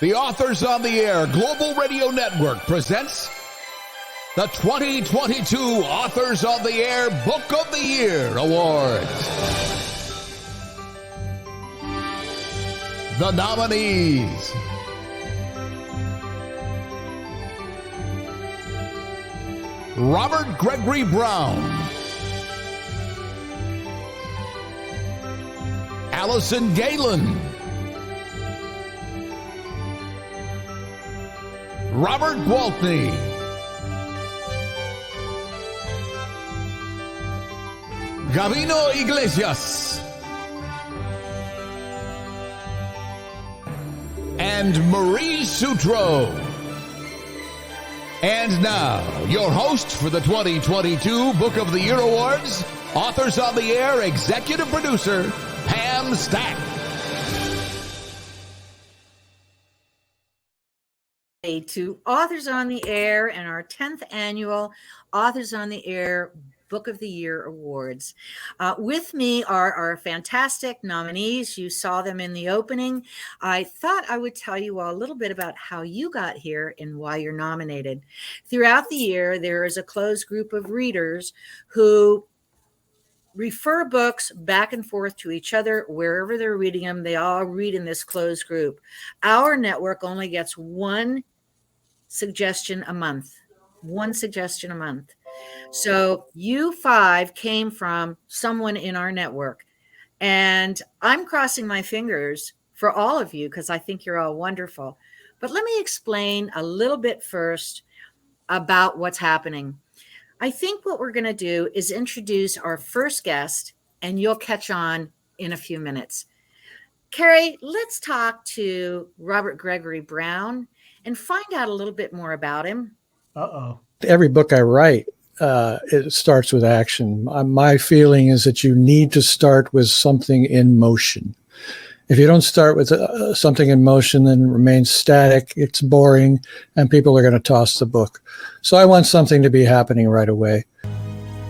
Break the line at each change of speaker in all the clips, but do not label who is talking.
The Authors on the Air Global Radio Network presents the 2022 Authors on the Air Book of the Year Awards. The nominees: Robert Gregory Brown, Allison Galen, Robert Gwaltney, Gavino Iglesias, and Marie Sutro. And now, your host for the 2022 Book of the Year Awards, Authors on the Air Executive Producer, Pam Stack.
To Authors on the Air and our 10th annual Authors on the Air Book of the Year Awards. With me are our fantastic nominees. You saw them in the opening. I thought I would tell you all a little bit about how you got here and why you're nominated. Throughout the year, there is a closed group of readers who refer books back and forth to each other wherever they're reading them. They all read in this closed group. Our network only gets one suggestion a month. So you five came from someone in our network, and I'm crossing my fingers for all of you because I think you're all wonderful. But let me explain a little bit first about what's happening. I think what we're going to do is introduce our first guest, and you'll catch on in a few minutes. Carrie, let's talk to Robert Gregory Brown and find out a little bit more about him.
Every book I write, it starts with action. My feeling is that you need to start with something in motion. If you don't start with something in motion and remain static, it's boring, and people are going to toss the book. So I want something to be happening right away.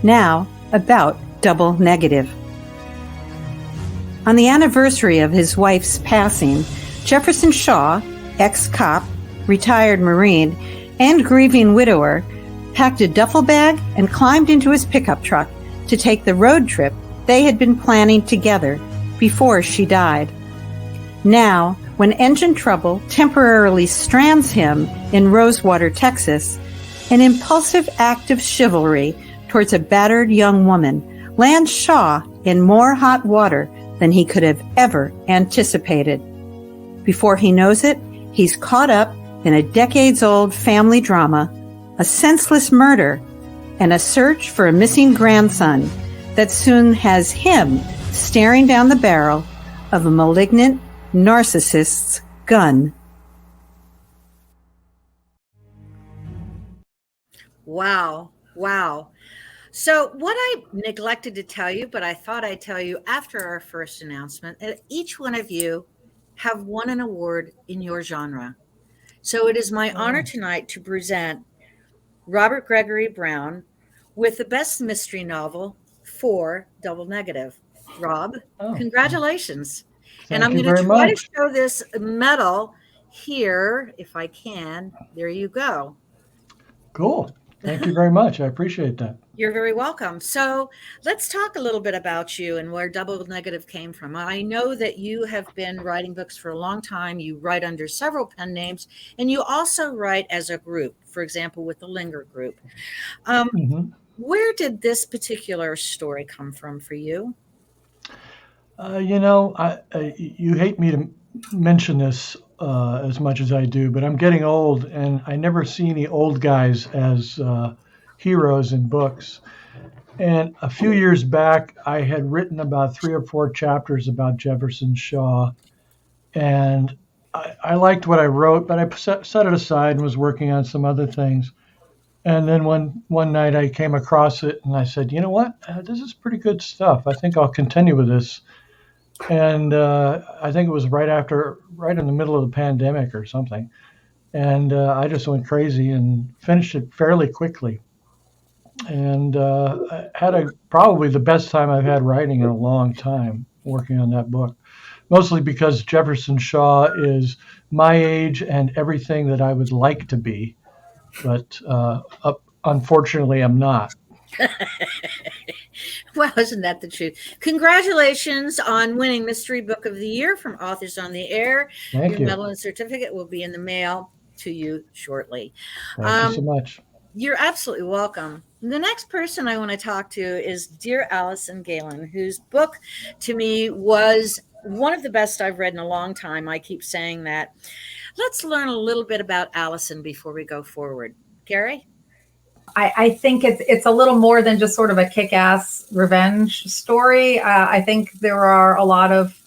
Now, about Double Negative. On the anniversary of his wife's passing, Jefferson Shaw, ex-cop, retired Marine, and grieving widower, packed a duffel bag and climbed into his pickup truck to take the road trip they had been planning together before she died. Now, when engine trouble temporarily strands him in Rosewater, Texas, an impulsive act of chivalry towards a battered young woman lands Shaw in more hot water than he could have ever anticipated. Before he knows it, he's caught up in a decades-old family drama, a senseless murder, and a search for a missing grandson that soon has him staring down the barrel of a malignant narcissist's gun.
Wow. So what I neglected to tell you, but I thought I'd tell you after our first announcement, that each one of you have won an award in your genre. So it is my honor tonight to present Robert Gregory Brown with the Best Mystery Novel for Double Negative. Rob, congratulations. And I'm going to try to show this medal here, if I can. There you go.
Cool. Thank you very much. I appreciate that.
You're very welcome. So let's talk a little bit about you and where Double Negative came from. I know that you have been writing books for a long time. You write under several pen names, and you also write as a group, for example, with the Linger Group. Where did this particular story come from for you?
You hate me to mention this as much as I do, but I'm getting old, and I never see any old guys as heroes in books. And a few years back, I had written about 3 or 4 chapters about Jefferson Shaw, and I liked what I wrote, but I set it aside and was working on some other things. And then one night I came across it, and I said, you know what? This is pretty good stuff. I think I'll continue with this. And I think it was right in the middle of the pandemic or something. And I just went crazy and finished it fairly quickly. And I had probably the best time I've had writing in a long time working on that book. mostly because Jefferson Shaw is my age and everything that I would like to be, but unfortunately, I'm not.
Well, isn't that the truth? Congratulations on winning Mystery Book of the Year from Authors on the Air.
Thank
Your
you.
medal and certificate will be in the mail to you shortly.
Thank you so much.
You're absolutely welcome. The next person I want to talk to is dear Allison Galen, whose book to me was one of the best I've read in a long time. I keep saying that. Let's learn a little bit about Allison before we go forward. Gary?
I think it's a little more than just sort of a kick-ass revenge story. I think there are a lot of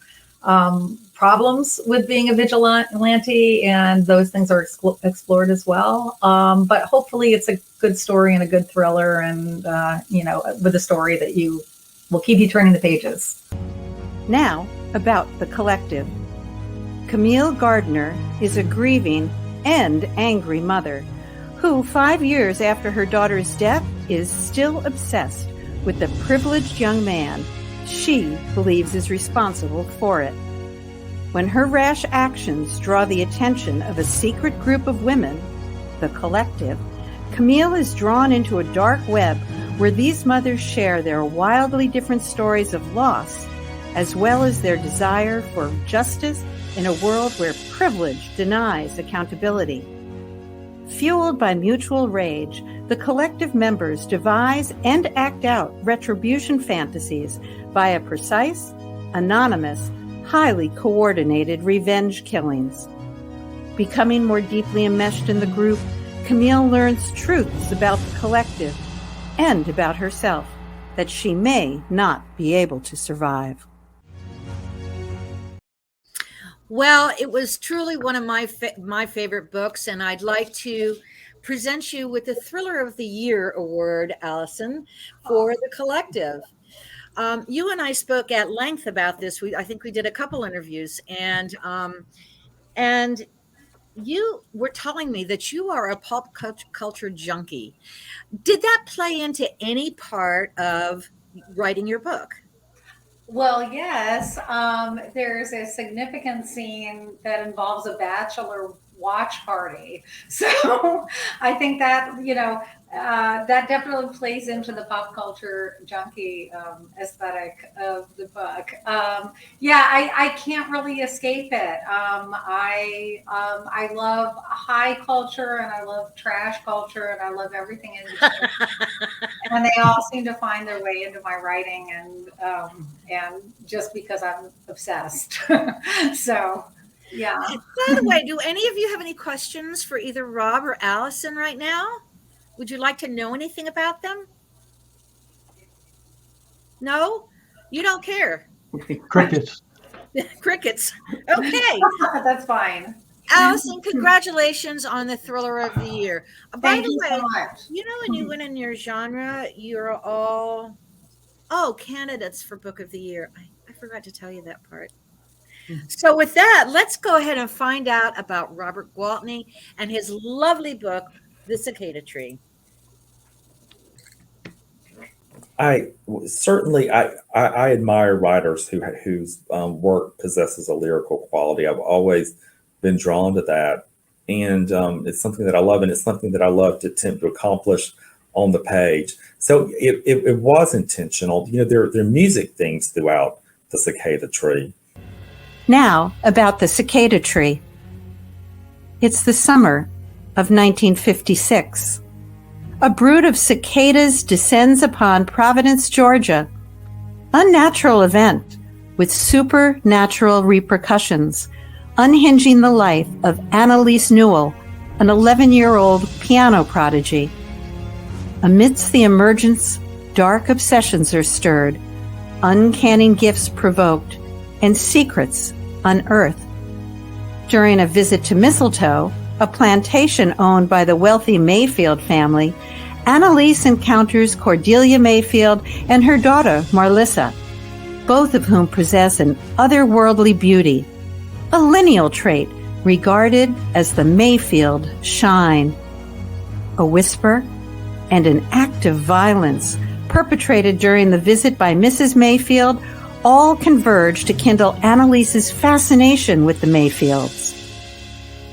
problems with being a vigilante, and those things are explored as well. But hopefully it's a good story and a good thriller, and with a story that will keep you turning the pages.
Now, about The Collective. Camille Gardner is a grieving and angry mother who, 5 years after her daughter's death, is still obsessed with the privileged young man she believes is responsible for it. When her rash actions draw the attention of a secret group of women, the Collective, Camille is drawn into a dark web where these mothers share their wildly different stories of loss, as well as their desire for justice in a world where privilege denies accountability. Fueled by mutual rage, the Collective members devise and act out retribution fantasies via precise, anonymous, highly coordinated revenge killings. Becoming more deeply enmeshed in the group, Camille learns truths about the Collective and about herself that she may not be able to survive.
Well, it was truly one of my favorite books, and I'd like to present you with the Thriller of the Year award, Allison, for The Collective. You and I spoke at length about this. I think we did a couple interviews, and you were telling me that you are a pop culture junkie. Did that play into any part of writing your book?
Well, yes. There's a significant scene that involves a bachelor watch party. So I think that, that definitely plays into the pop culture junkie aesthetic of the book. I can't really escape it. I love high culture, and I love trash culture, and I love everything in between. And they all seem to find their way into my writing, and just because I'm obsessed. So, yeah.
By the way, do any of you have any questions for either Rob or Allison right now? Would you like to know anything about them? No? You don't care?
Crickets.
Crickets. Okay.
That's fine.
Allison, congratulations on the Thriller of the Year. By the way,
so much.
when you win in your genre, you're all candidates for Book of the Year. I forgot to tell you that part. So with that, let's go ahead and find out about Robert Gwaltney and his lovely book, The Cicada Tree.
I admire writers whose work possesses a lyrical quality. I've always been drawn to that, and it's something that I love, and it's something that I love to attempt to accomplish on the page. So it was intentional. There are music themes throughout The Cicada Tree.
Now, about the cicada tree. It's the summer of 1956. A brood of cicadas descends upon Providence, Georgia. Unnatural event with supernatural repercussions, unhinging the life of Annalise Newell, an 11-year-old piano prodigy. Amidst the emergence, dark obsessions are stirred, uncanny gifts provoked, and secrets unearthed. During a visit to Mistletoe, a plantation owned by the wealthy Mayfield family, Annalise encounters Cordelia Mayfield and her daughter, Marlissa, both of whom possess an otherworldly beauty, a lineal trait regarded as the Mayfield shine. A whisper and an act of violence perpetrated during the visit by Mrs. Mayfield all converge to kindle Annalise's fascination with the Mayfields.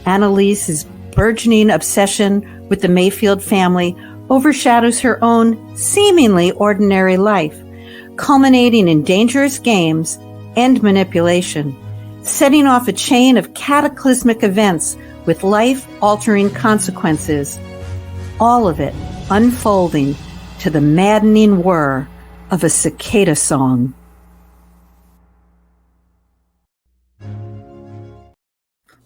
Annalise's burgeoning obsession with the Mayfield family overshadows her own seemingly ordinary life, culminating in dangerous games and manipulation, setting off a chain of cataclysmic events with life-altering consequences, all of it unfolding to the maddening whir of a cicada song.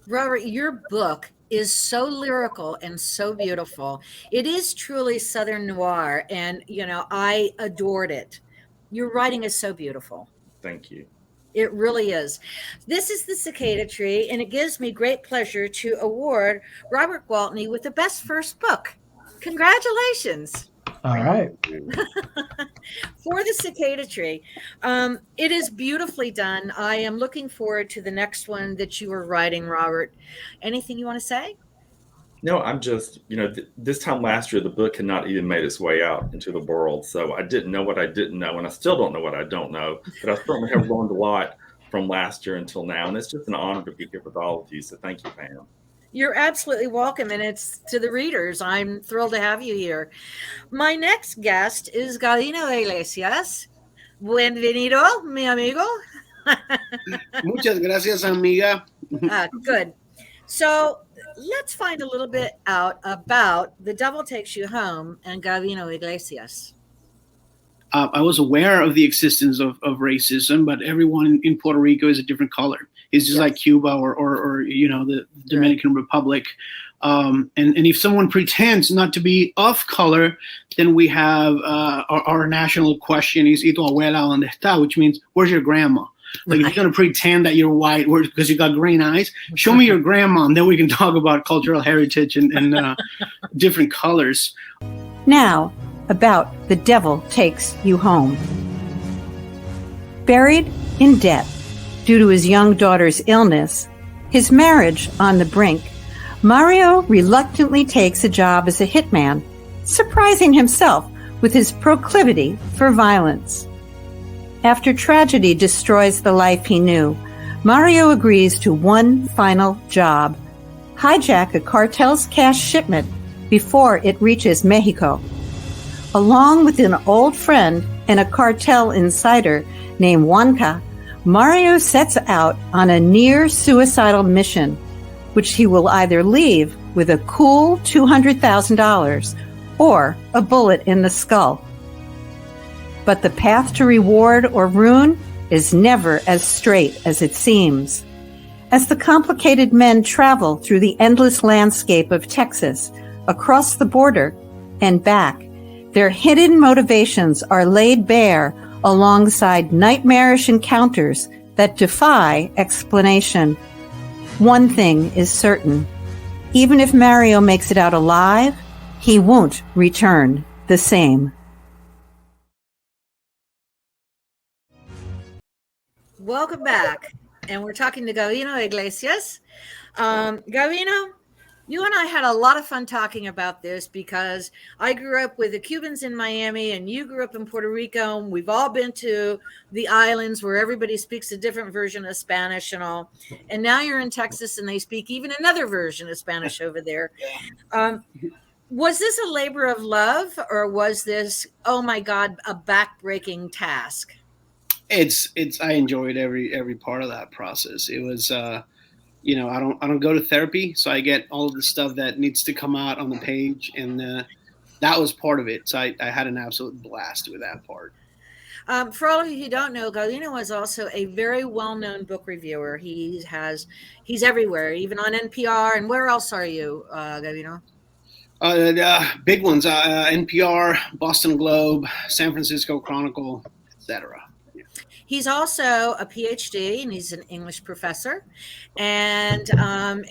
Robert, your book is so lyrical and so beautiful. It is truly Southern noir, and I adored it. Your writing is so beautiful.
Thank you.
It really is. This is the Cicada Tree, and it gives me great pleasure to award Robert Gwaltney with the best first book. Congratulations.
All right.
For the Cicada Tree. It is beautifully done. I am looking forward to the next one that you are writing, Robert. Anything you want to say?
No, I'm just, this time last year, the book had not even made its way out into the world. So I didn't know what I didn't know, and I still don't know what I don't know. But I certainly have learned a lot from last year until now. And it's just an honor to be here with all of you. So thank you, Pam.
You're absolutely welcome, and it's to the readers. I'm thrilled to have you here. My next guest is Gavino Iglesias. Bienvenido, mi amigo.
Muchas gracias, amiga.
Good. So let's find a little bit out about The Devil Takes You Home and Gavino Iglesias.
I was aware of the existence of racism, but everyone in Puerto Rico is a different color. It's just like Cuba or the Dominican Republic. And if someone pretends not to be of color, then we have our national question is, ¿Y tu abuela dónde está? Which means, where's your grandma? Like, if you're going to pretend that you're white because you got green eyes, show me your grandma, and then we can talk about cultural heritage and different colors.
Now, about The Devil Takes You Home. Buried in debt due to his young daughter's illness, his marriage on the brink, Mario reluctantly takes a job as a hitman, surprising himself with his proclivity for violence. After tragedy destroys the life he knew, Mario agrees to one final job: hijack a cartel's cash shipment before it reaches Mexico. Along with an old friend and a cartel insider named Juanca, Mario sets out on a near-suicidal mission, which he will either leave with a cool $200,000 or a bullet in the skull. But the path to reward or ruin is never as straight as it seems. As the complicated men travel through the endless landscape of Texas, across the border, and back, their hidden motivations are laid bare alongside nightmarish encounters that defy explanation. One thing is certain: even if Mario makes it out alive, he won't return the same.
Welcome back. And we're talking to Gavino Iglesias. Gavino, you and I had a lot of fun talking about this because I grew up with the Cubans in Miami and you grew up in Puerto Rico. And we've all been to the islands where everybody speaks a different version of Spanish and all. And now you're in Texas and they speak even another version of Spanish over there. Was this a labor of love, or was this, oh my God, a backbreaking task?
It's I enjoyed every part of that process. It was I don't go to therapy, so I get all of the stuff that needs to come out on the page, and that was part of it. So I had an absolute blast with that part.
For all of you who don't know, Gavino was also a very well-known book reviewer. He's everywhere, even on NPR. And where else are you, Gavino?
Big ones: NPR, Boston Globe, San Francisco Chronicle, etc.
He's also a PhD, and he's an English professor. And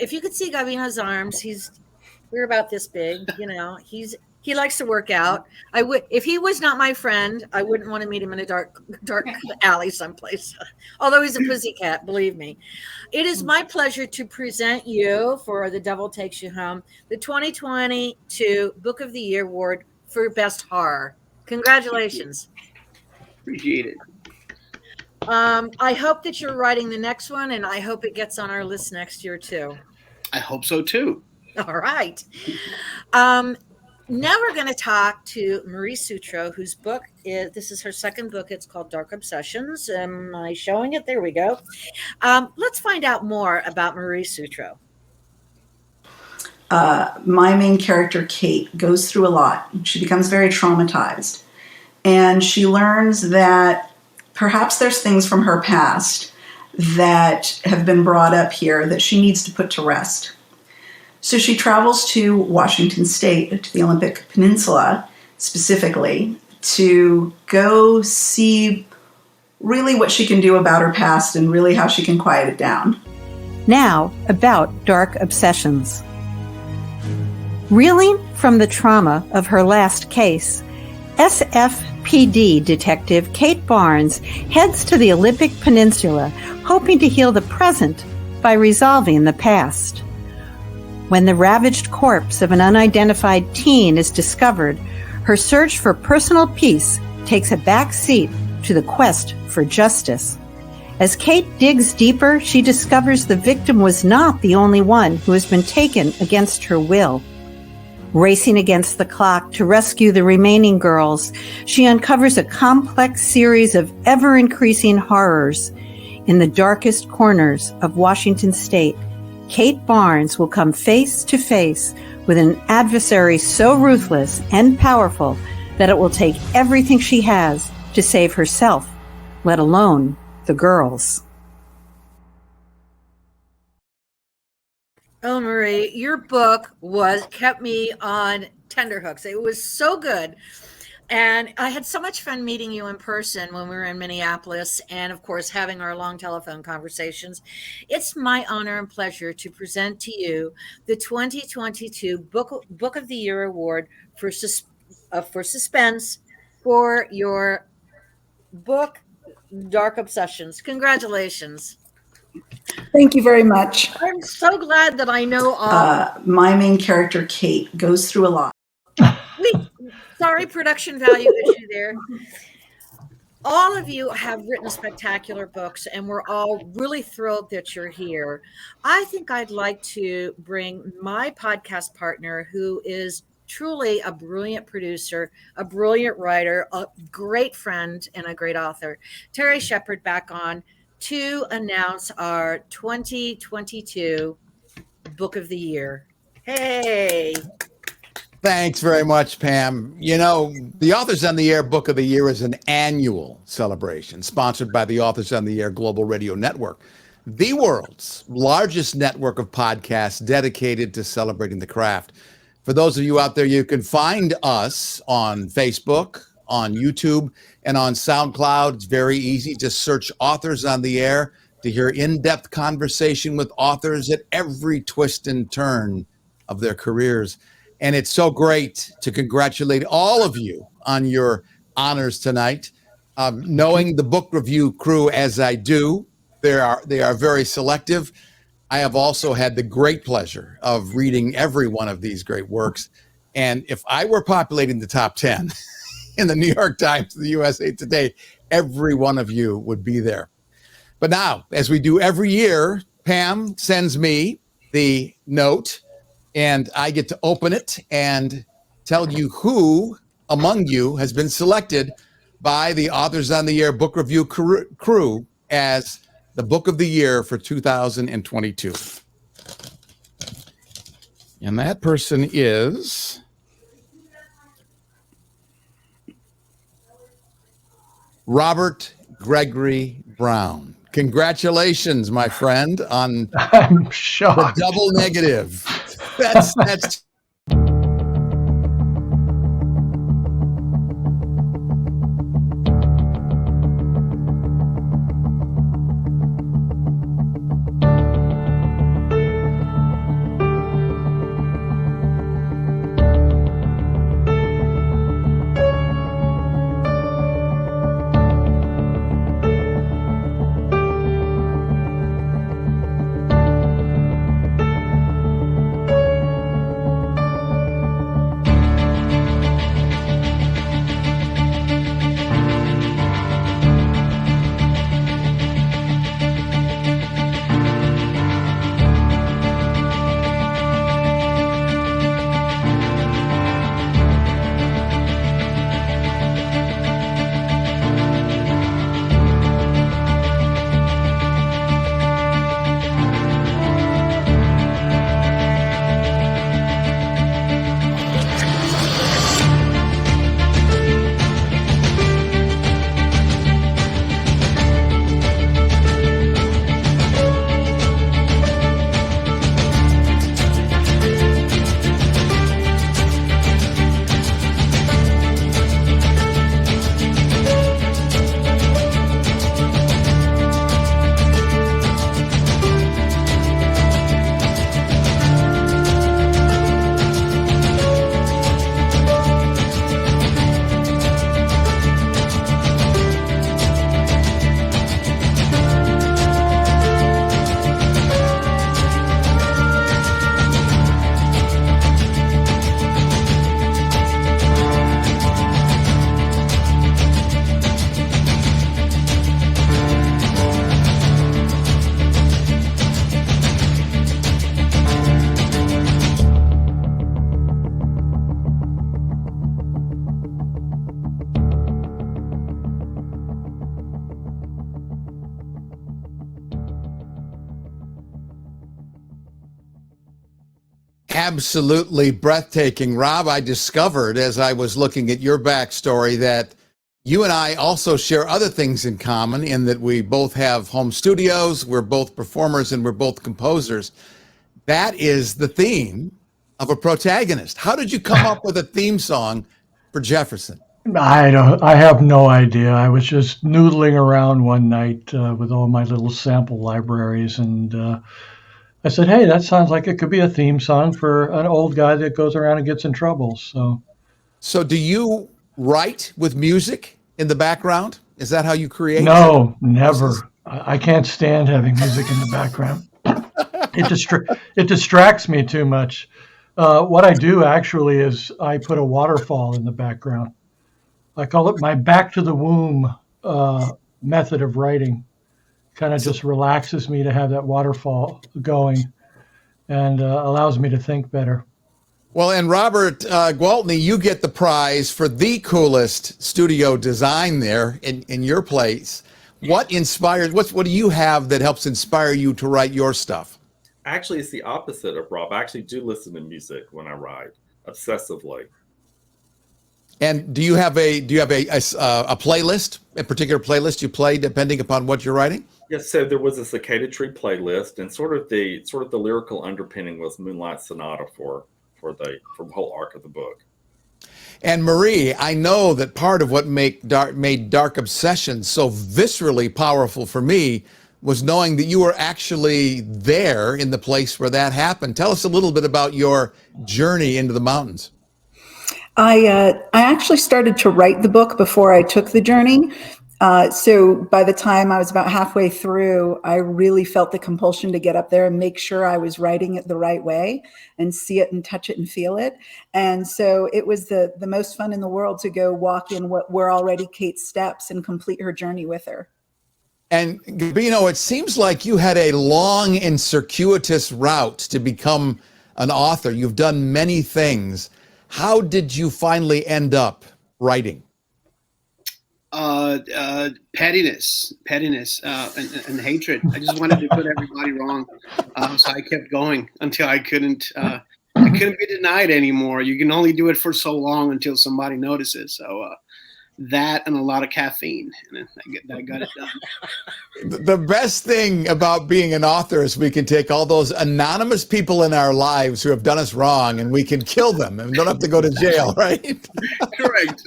if you could see Gavino's arms, we're about this big. He likes to work out. If he was not my friend, I wouldn't want to meet him in a dark alley someplace. Although he's a pussycat, believe me. It is my pleasure to present you for The Devil Takes You Home, the 2022 Book of the Year Award for Best Horror. Congratulations.
Appreciate it.
I hope that you're writing the next one, and I hope it gets on our list next year too.
I hope so too.
All right. Now we're going to talk to Marie Sutro, whose book is, this is her second book. It's called Dark Obsessions. Am I showing it? There we go. Let's find out more about Marie Sutro.
My main character, Kate, goes through a lot. She becomes very traumatized. And she learns that perhaps there's things from her past that have been brought up here that she needs to put to rest. So she travels to Washington State, to the Olympic Peninsula specifically, to go see really what she can do about her past and really how she can quiet it down.
Now, about Dark Obsessions. Reeling from the trauma of her last case, SFPD detective Kate Barnes heads to the Olympic Peninsula, hoping to heal the present by resolving the past. When the ravaged corpse of an unidentified teen is discovered, her search for personal peace takes a back seat to the quest for justice. As Kate digs deeper, she discovers the victim was not the only one who has been taken against her will. Racing against the clock to rescue the remaining girls, she uncovers a complex series of ever-increasing horrors. In the darkest corners of Washington State, Kate Barnes will come face to face with an adversary so ruthless and powerful that it will take everything she has to save herself, let alone the girls.
Oh, Marie, your book kept me on tenterhooks. It was so good. And I had so much fun meeting you in person when we were in Minneapolis and, of course, having our long telephone conversations. It's my honor and pleasure to present to you the 2022 Book of the Year Award for Suspense for your book, Dark Obsessions. Congratulations.
Thank you very much.
I'm so glad that I know all.
My main character, Kate, goes through a lot.
Sorry, production value issue there. All of you have written spectacular books, and we're all really thrilled that you're here. I think I'd like to bring my podcast partner, who is truly a brilliant producer, a brilliant writer, a great friend, and a great author, Terry Shepard, back on to announce our 2022 Book of the Year. Hey.
Thanks very much, Pam. You know, the Authors on the Air Book of the Year is an annual celebration sponsored by the Authors on the Air Global Radio Network, the world's largest network of podcasts dedicated to celebrating the craft. For those of you out there, you can find us on Facebook, on YouTube, and on SoundCloud. It's very easy. Just search Authors on the Air to hear in-depth conversation with authors at every twist and turn of their careers. And it's so great to congratulate all of you on your honors tonight. Knowing the book review crew as I do, they are very selective. I have also had the great pleasure of reading every one of these great works. And if I were populating the top 10 in the New York Times, the USA Today, every one of you would be there. But now, as we do every year, Pam sends me the note, and I get to open it and tell you who among you has been selected by the Authors on the Air Book Review crew as the Book of the Year for 2022. And that person is Robert Gregory Brown. Congratulations, my friend, on
I'm shocked.
the double negative. That's absolutely breathtaking. Rob, I discovered as I was looking at your backstory that you and I also share other things in common in that we both have home studios, we're both performers, and we're both composers. That is the theme of a protagonist. How did you come up with a theme song for Jefferson?
I have no idea. I was just noodling around one night with all my little sample libraries, and I said, "Hey, that sounds like it could be a theme song for an old guy that goes around and gets in trouble."
So do you write with music in the background? Is that how you create?
No, never. I can't stand having music in the background. It distracts me too much. What I do actually is I put a waterfall in the background. I call it my back to the womb method of writing. Kind of just relaxes me to have that waterfall going and allows me to think better.
Well, and Robert Gwaltney, you get the prize for the coolest studio design there in your place. What inspires, what do you have that helps inspire you to write your stuff?
Actually, it's the opposite of Rob. I actually do listen to music when I write obsessively.
And do you have a playlist, a particular playlist you play depending upon what you're writing?
Yes, so there was a Cicada Tree playlist, and sort of the lyrical underpinning was Moonlight Sonata for the whole arc of the book.
And Marie, I know that part of what made Dark Obsession so viscerally powerful for me was knowing that you were actually there in the place where that happened. Tell us a little bit about your journey into the mountains.
I actually started to write the book before I took the journey. So by the time I was about halfway through, I really felt the compulsion to get up there and make sure I was writing it the right way and see it and touch it and feel it. And so it was the most fun in the world to go walk in what were already Kate's steps and complete her journey with her.
And Gabino, it seems like you had a long and circuitous route to become an author. You've done many things. How did you finally end up writing?
Pettiness, and hatred. I just wanted to put everybody wrong, so I kept going until I couldn't be denied anymore. You can only do it for so long until somebody notices. So that and a lot of caffeine, and I got it done.
The best thing about being an author is we can take all those anonymous people in our lives who have done us wrong and we can kill them and don't have to go to jail, right?
Correct.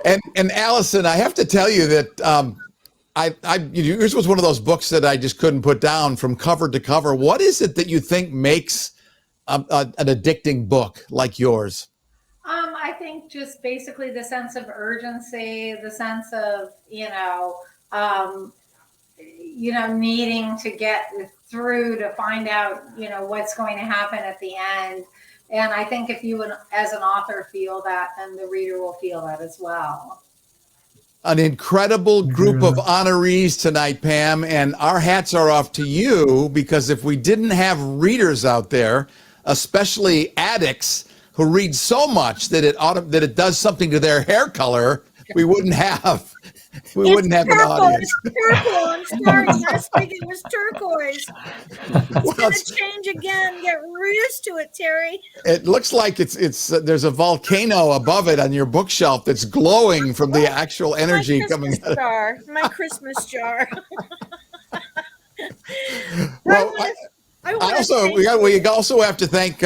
And Allison, I have to tell you that yours was one of those books that I just couldn't put down from cover to cover. What is it that you think makes an addicting book like yours?
I think just basically the sense of urgency, the sense of, needing to get through to find out, what's going to happen at the end. And I think if you, as an author, feel that, then the reader will feel that as well.
An incredible group of honorees tonight, Pam, and our hats are off to you, because if we didn't have readers out there, especially addicts who read so much that it does something to their hair color, we wouldn't have an audience.
It's purple. I'm sorry. Last week it was turquoise. It's going to change again. Get used to it, Terry.
It looks like it's there's a volcano above it on your bookshelf that's glowing from the actual energy coming out.
My Christmas jar.
Well, we also have to thank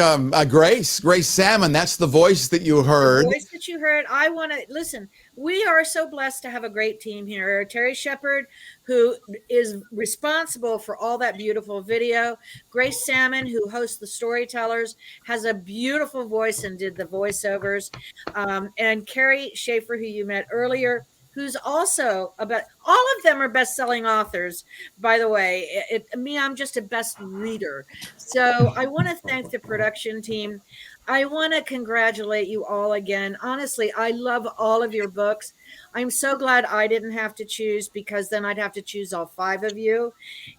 Grace Salmon. That's the voice that you heard.
The voice that you heard. I want to listen. We are so blessed to have a great team here. Terry Shepard, who is responsible for all that beautiful video. Grace Salmon, who hosts the Storytellers, has a beautiful voice and did the voiceovers. And Carrie Schaefer, who you met earlier, who's also all of them are best-selling authors, by the way. I'm just a best reader. So I want to thank the production team. I want to congratulate you all again. Honestly, I love all of your books. I'm so glad I didn't have to choose, because then I'd have to choose all 5 of you.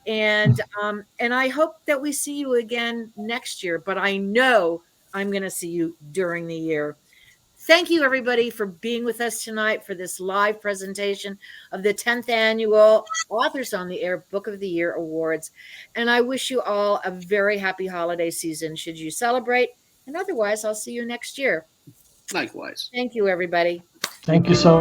And I hope that we see you again next year, but I know I'm going to see you during the year. Thank you, everybody, for being with us tonight for this live presentation of the 10th Annual Authors on the Air Book of the Year Awards. And I wish you all a very happy holiday season, should you celebrate. And otherwise, I'll see you next year.
Likewise.
Thank you, everybody.
Thank you so